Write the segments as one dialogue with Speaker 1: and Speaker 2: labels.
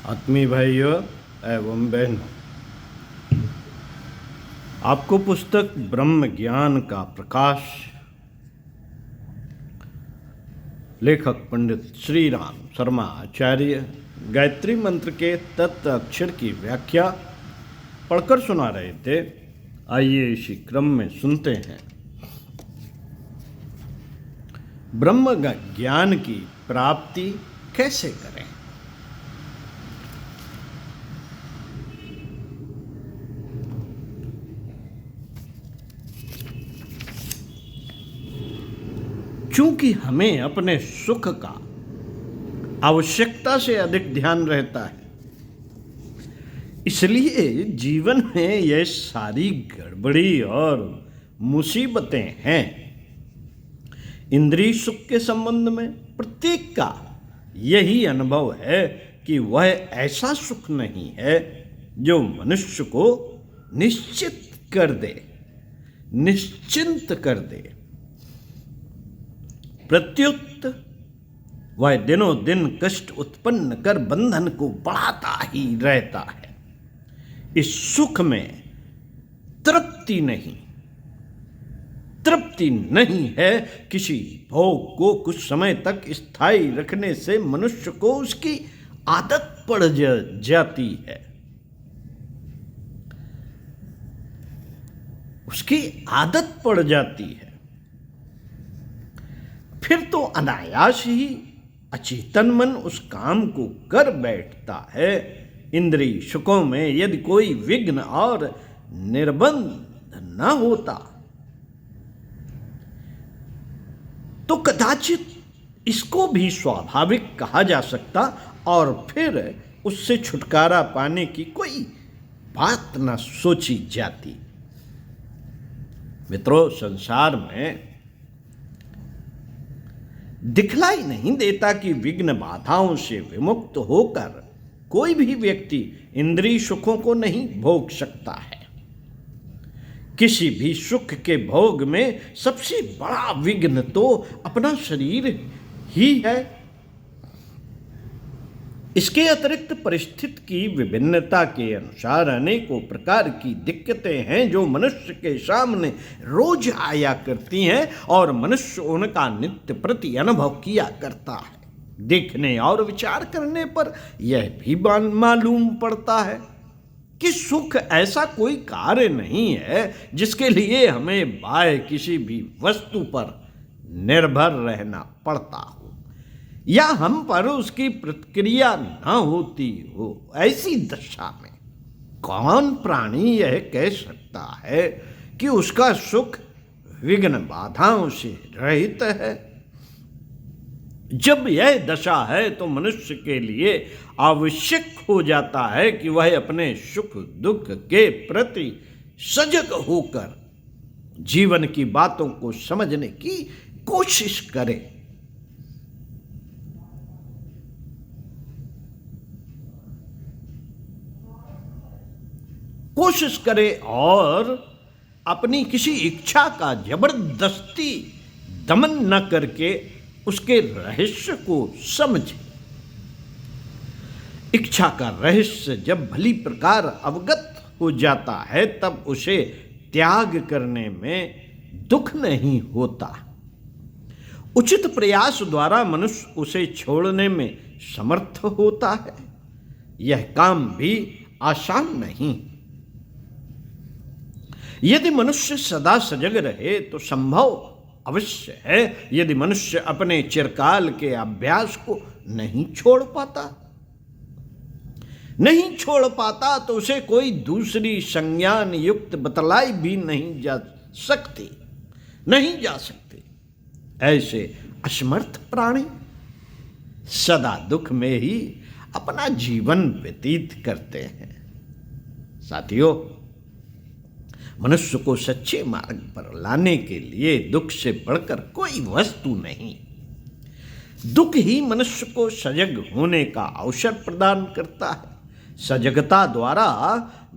Speaker 1: आत्मीय भाइयों एवं बहनों, आपको पुस्तक ब्रह्म ज्ञान का प्रकाश लेखक पंडित श्री राम शर्मा आचार्य गायत्री मंत्र के तत्व अक्षर की व्याख्या पढ़कर सुना रहे थे। आइए इसी क्रम में सुनते हैं। ब्रह्म ज्ञान की प्राप्ति कैसे करें? चूंकि हमें अपने सुख का आवश्यकता से अधिक ध्यान रहता है, इसलिए जीवन में यह सारी गड़बड़ी और मुसीबतें हैं। इंद्रिय सुख के संबंध में प्रत्येक का यही अनुभव है कि वह ऐसा सुख नहीं है जो मनुष्य को निश्चित कर दे, निश्चिंत कर दे। प्रत्युत वह दिनों दिन कष्ट उत्पन्न कर बंधन को बढ़ाता ही रहता है। इस सुख में तृप्ति नहीं है। किसी भोग को कुछ समय तक स्थायी रखने से मनुष्य को उसकी आदत पड़ जाती है। उसकी आदत पड़ जाती है, फिर तो अनायास ही अचेतन मन उस काम को कर बैठता है। इंद्रिय सुखों में यदि कोई विघ्न और निर्बंध न होता तो कदाचित इसको भी स्वाभाविक कहा जा सकता और फिर उससे छुटकारा पाने की कोई बात न सोची जाती। मित्रों, संसार में दिखलाई नहीं देता कि विघ्न बाधाओं से विमुक्त होकर कोई भी व्यक्ति इंद्रिय सुखों को नहीं भोग सकता है। किसी भी सुख के भोग में सबसे बड़ा विघ्न तो अपना शरीर ही है। इसके अतिरिक्त परिस्थिति की विभिन्नता के अनुसार अनेकों प्रकार की दिक्कतें हैं जो मनुष्य के सामने रोज आया करती हैं और मनुष्य उनका नित्य प्रति अनुभव किया करता है। देखने और विचार करने पर यह भी मालूम पड़ता है कि सुख ऐसा कोई कार्य नहीं है जिसके लिए हमें बाह्य किसी भी वस्तु पर निर्भर रहना पड़ता हो या हम पर उसकी प्रतिक्रिया न होती हो। ऐसी दशा में कौन प्राणी यह कह सकता है कि उसका सुख विघ्न बाधाओं से रहित है? जब यह दशा है तो मनुष्य के लिए आवश्यक हो जाता है कि वह अपने सुख दुख के प्रति सजग होकर जीवन की बातों को समझने की कोशिश करे। और अपनी किसी इच्छा का जबरदस्ती दमन न करके उसके रहस्य को समझे। इच्छा का रहस्य जब भली प्रकार अवगत हो जाता है तब उसे त्याग करने में दुख नहीं होता। उचित प्रयास द्वारा मनुष्य उसे छोड़ने में समर्थ होता है। यह काम भी आसान नहीं। यदि मनुष्य सदा सजग रहे तो संभव अवश्य है। यदि मनुष्य अपने चिरकाल के अभ्यास को नहीं छोड़ पाता तो उसे कोई दूसरी संज्ञान युक्त बतलाई भी नहीं जा सकती। ऐसे असमर्थ प्राणी सदा दुख में ही अपना जीवन व्यतीत करते हैं। साथियों, मनुष्य को सच्चे मार्ग पर लाने के लिए दुख से बढ़कर कोई वस्तु नहीं। दुख ही मनुष्य को सजग होने का अवसर प्रदान करता है। सजगता द्वारा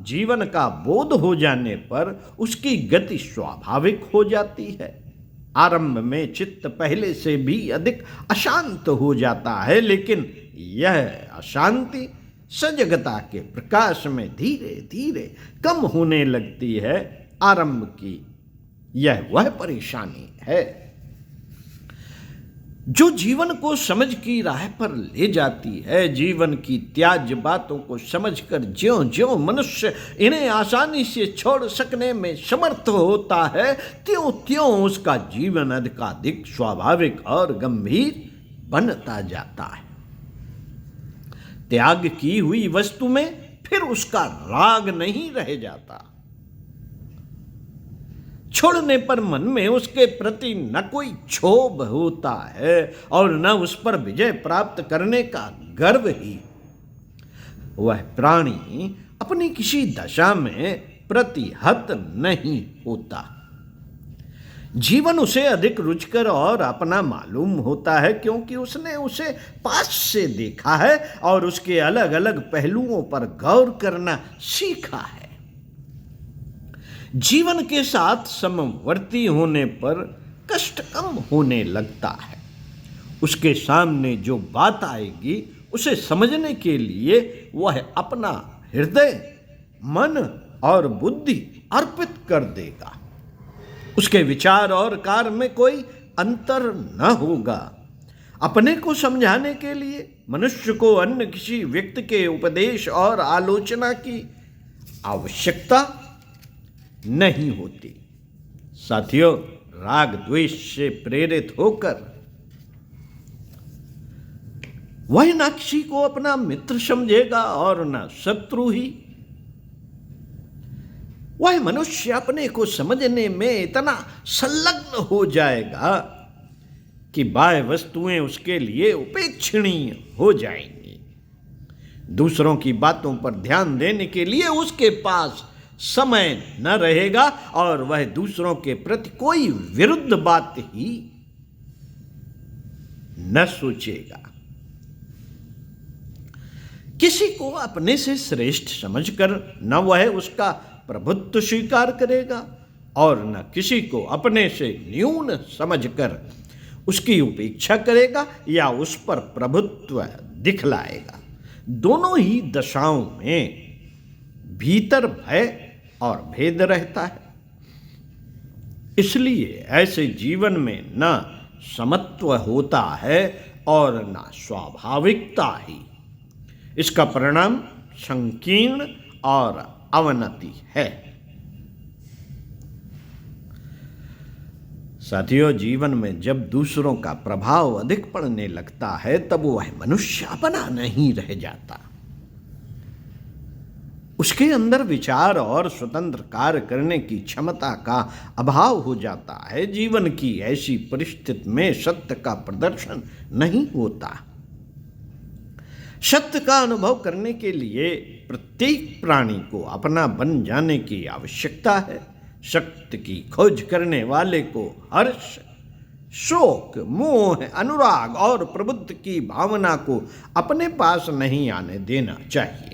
Speaker 1: जीवन का बोध हो जाने पर उसकी गति स्वाभाविक हो जाती है। आरंभ में चित्त पहले से भी अधिक अशांत हो जाता है, लेकिन यह अशांति सजगता के प्रकाश में धीरे धीरे कम होने लगती है आरंभ की। यह वह परेशानी है जो जीवन को समझ की राह पर ले जाती है। जीवन की त्याज्य बातों को समझकर ज्यों ज्यों मनुष्य इन्हें आसानी से छोड़ सकने में समर्थ होता है, त्यों त्यों उसका जीवन अधिकाधिक स्वाभाविक और गंभीर बनता जाता है। त्याग की हुई वस्तु में फिर उसका राग नहीं रह जाता। छोड़ने पर मन में उसके प्रति न कोई क्षोभ होता है और न उस पर विजय प्राप्त करने का गर्व ही। वह प्राणी अपनी किसी दशा में प्रतिहत नहीं होता। जीवन उसे अधिक रुचिकर और अपना मालूम होता है क्योंकि उसने उसे पास से देखा है और उसके अलग अलग पहलुओं पर गौर करना सीखा है। जीवन के साथ समवर्ती होने पर कष्ट कम होने लगता है। उसके सामने जो बात आएगी उसे समझने के लिए वह अपना हृदय, मन और बुद्धि अर्पित कर देगा। उसके विचार और कार्य में कोई अंतर न होगा। अपने को समझाने के लिए मनुष्य को अन्य किसी व्यक्ति के उपदेश और आलोचना की आवश्यकता नहीं होती। साथियों, राग द्वेष से प्रेरित होकर वह न किसी को अपना मित्र समझेगा और न शत्रु ही। वह मनुष्य अपने को समझने में इतना संलग्न हो जाएगा कि बाह्य वस्तुएं उसके लिए उपेक्षणीय हो जाएंगी। दूसरों की बातों पर ध्यान देने के लिए उसके पास समय न रहेगा और वह दूसरों के प्रति कोई विरुद्ध बात ही न सोचेगा। किसी को अपने से श्रेष्ठ समझकर न वह उसका प्रभुत्व स्वीकार करेगा और न किसी को अपने से न्यून समझकर उसकी उपेक्षा करेगा या उस पर प्रभुत्व दिखलाएगा। दोनों ही दशाओं में भीतर भय और भेद रहता है। इसलिए ऐसे जीवन में न समत्व होता है और न स्वाभाविकता ही। इसका परिणाम संकीर्ण और अवनति है। साथियों, जीवन में जब दूसरों का प्रभाव अधिक पड़ने लगता है तब वह मनुष्य अपना नहीं रह जाता। उसके अंदर विचार और स्वतंत्र कार्य करने की क्षमता का अभाव हो जाता है। जीवन की ऐसी परिस्थिति में सत्य का प्रदर्शन नहीं होता। सत्य का अनुभव करने के लिए प्रत्येक प्राणी को अपना बन जाने की आवश्यकता है। सत्य की खोज करने वाले को हर्ष, शोक, मोह, अनुराग और प्रबुद्ध की भावना को अपने पास नहीं आने देना चाहिए।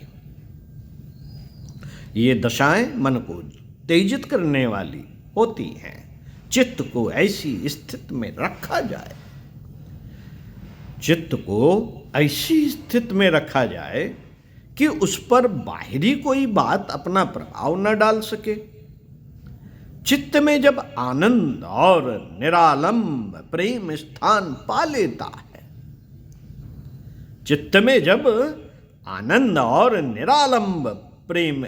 Speaker 1: ये दशाएं मन को उत्तेजित करने वाली होती हैं। चित्त को ऐसी स्थिति में रखा जाए, चित्त को ऐसी स्थिति में रखा जाए कि उस पर बाहरी कोई बात अपना प्रभाव न डाल सके। चित्त में जब आनंद और निरालंब प्रेम स्थान पा लेता है, चित्त में जब आनंद और निरालंब प्रेम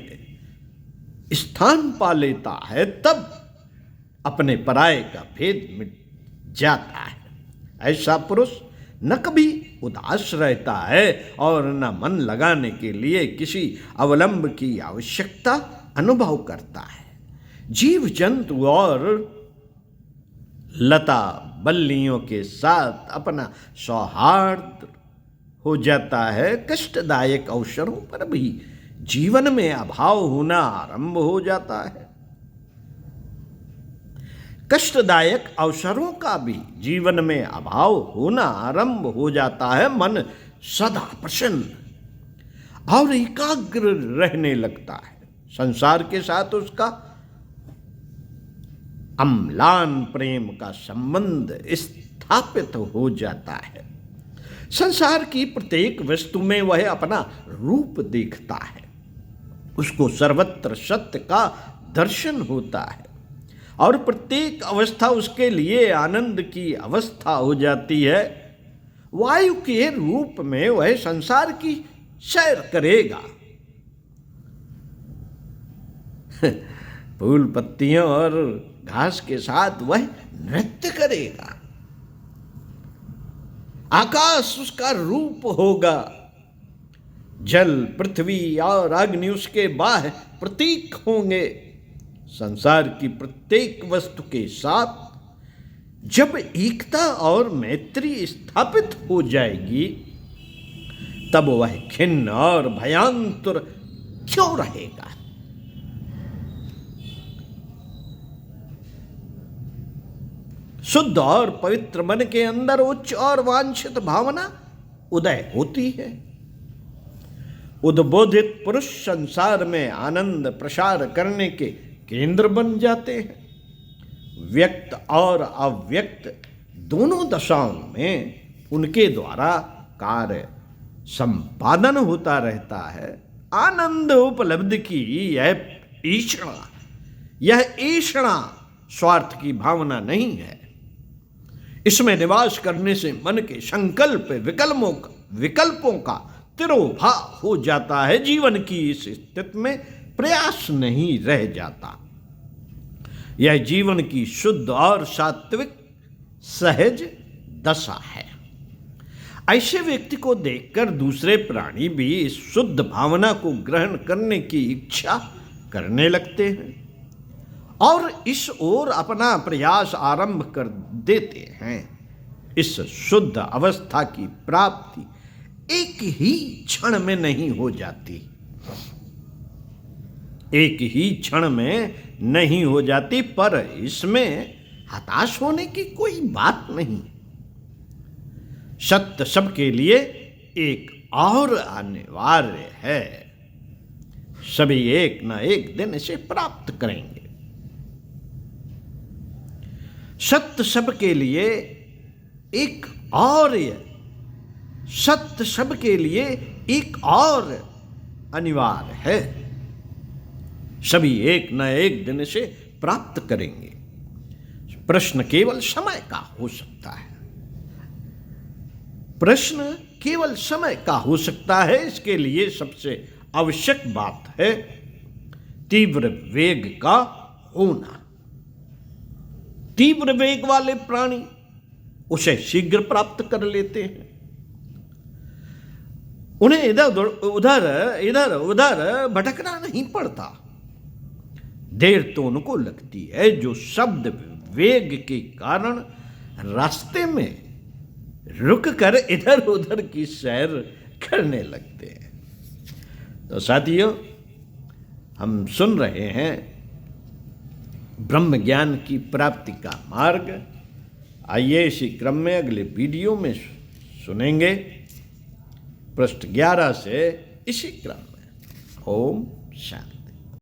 Speaker 1: स्थान पा लेता है तब अपने पराये का भेद मिट जाता है। ऐसा पुरुष न कभी उदास रहता है और न मन लगाने के लिए किसी अवलंब की आवश्यकता अनुभव करता है। जीव जंतु और लता बल्लियों के साथ अपना सौहार्द हो जाता है। कष्टदायक अवसरों पर भी जीवन में अभाव होना आरंभ हो जाता है। कष्टदायक अवसरों का भी जीवन में अभाव होना आरंभ हो जाता है। मन सदा प्रसन्न और एकाग्र रहने लगता है। संसार के साथ उसका अम्लान प्रेम का संबंध स्थापित हो जाता है। संसार की प्रत्येक वस्तु में वह अपना रूप देखता है, उसको सर्वत्र सत्य का दर्शन होता है और प्रत्येक अवस्था उसके लिए आनंद की अवस्था हो जाती है। वायु के रूप में वह संसार की सैर करेगा, फूल पत्तियों और घास के साथ वह नृत्य करेगा। आकाश उसका रूप होगा, जल, पृथ्वी और अग्नि उसके बाह्य प्रतीक होंगे। संसार की प्रत्येक वस्तु के साथ जब एकता और मैत्री स्थापित हो जाएगी, तब वह खिन्न और भयांतुर क्यों रहेगा? शुद्ध और पवित्र मन के अंदर उच्च और वांछित भावना उदय होती है। उद्बोधित पुरुष संसार में आनंद प्रसार करने के केंद्र बन जाते हैं। व्यक्त और अव्यक्त दोनों दशाओं में उनके द्वारा कार्य संपादन होता रहता है। आनंद उपलब्धि की यह ईषणा स्वार्थ की भावना नहीं है। इसमें निवास करने से मन के संकल्प विकल्पों का तिरोभाव हो जाता है। जीवन की इस स्थिति में प्रयास नहीं रह जाता। यह जीवन की शुद्ध और सात्विक सहज दशा है। ऐसे व्यक्ति को देखकर दूसरे प्राणी भी इस शुद्ध भावना को ग्रहण करने की इच्छा करने लगते हैं और इस ओर अपना प्रयास आरंभ कर देते हैं। इस शुद्ध अवस्था की प्राप्ति एक ही क्षण में नहीं हो जाती, एक ही क्षण में नहीं हो जाती, पर इसमें हताश होने की कोई बात नहीं। सत्य सबके लिए एक और अनिवार्य है। सभी एक न एक दिन इसे प्राप्त करेंगे। सत्य सबके लिए एक और सत्य सबके लिए एक और अनिवार्य है। सभी एक न एक दिन इसे प्राप्त करेंगे। प्रश्न केवल समय का हो सकता है। प्रश्न केवल समय का हो सकता है। इसके लिए सबसे आवश्यक बात है तीव्र वेग का होना। तीव्र वेग वाले प्राणी उसे शीघ्र प्राप्त कर लेते हैं। उन्हें इधर उधर भटकना नहीं पड़ता। देर तो उनको लगती है जो शब्द वेग के कारण रास्ते में रुक कर इधर उधर की सैर करने लगते हैं। तो साथियों, हम सुन रहे हैं ब्रह्म ज्ञान की प्राप्ति का मार्ग। आइए इसी क्रम में अगले वीडियो में सुनेंगे पृष्ठ 11 से इसी क्रम में। ओम शांति।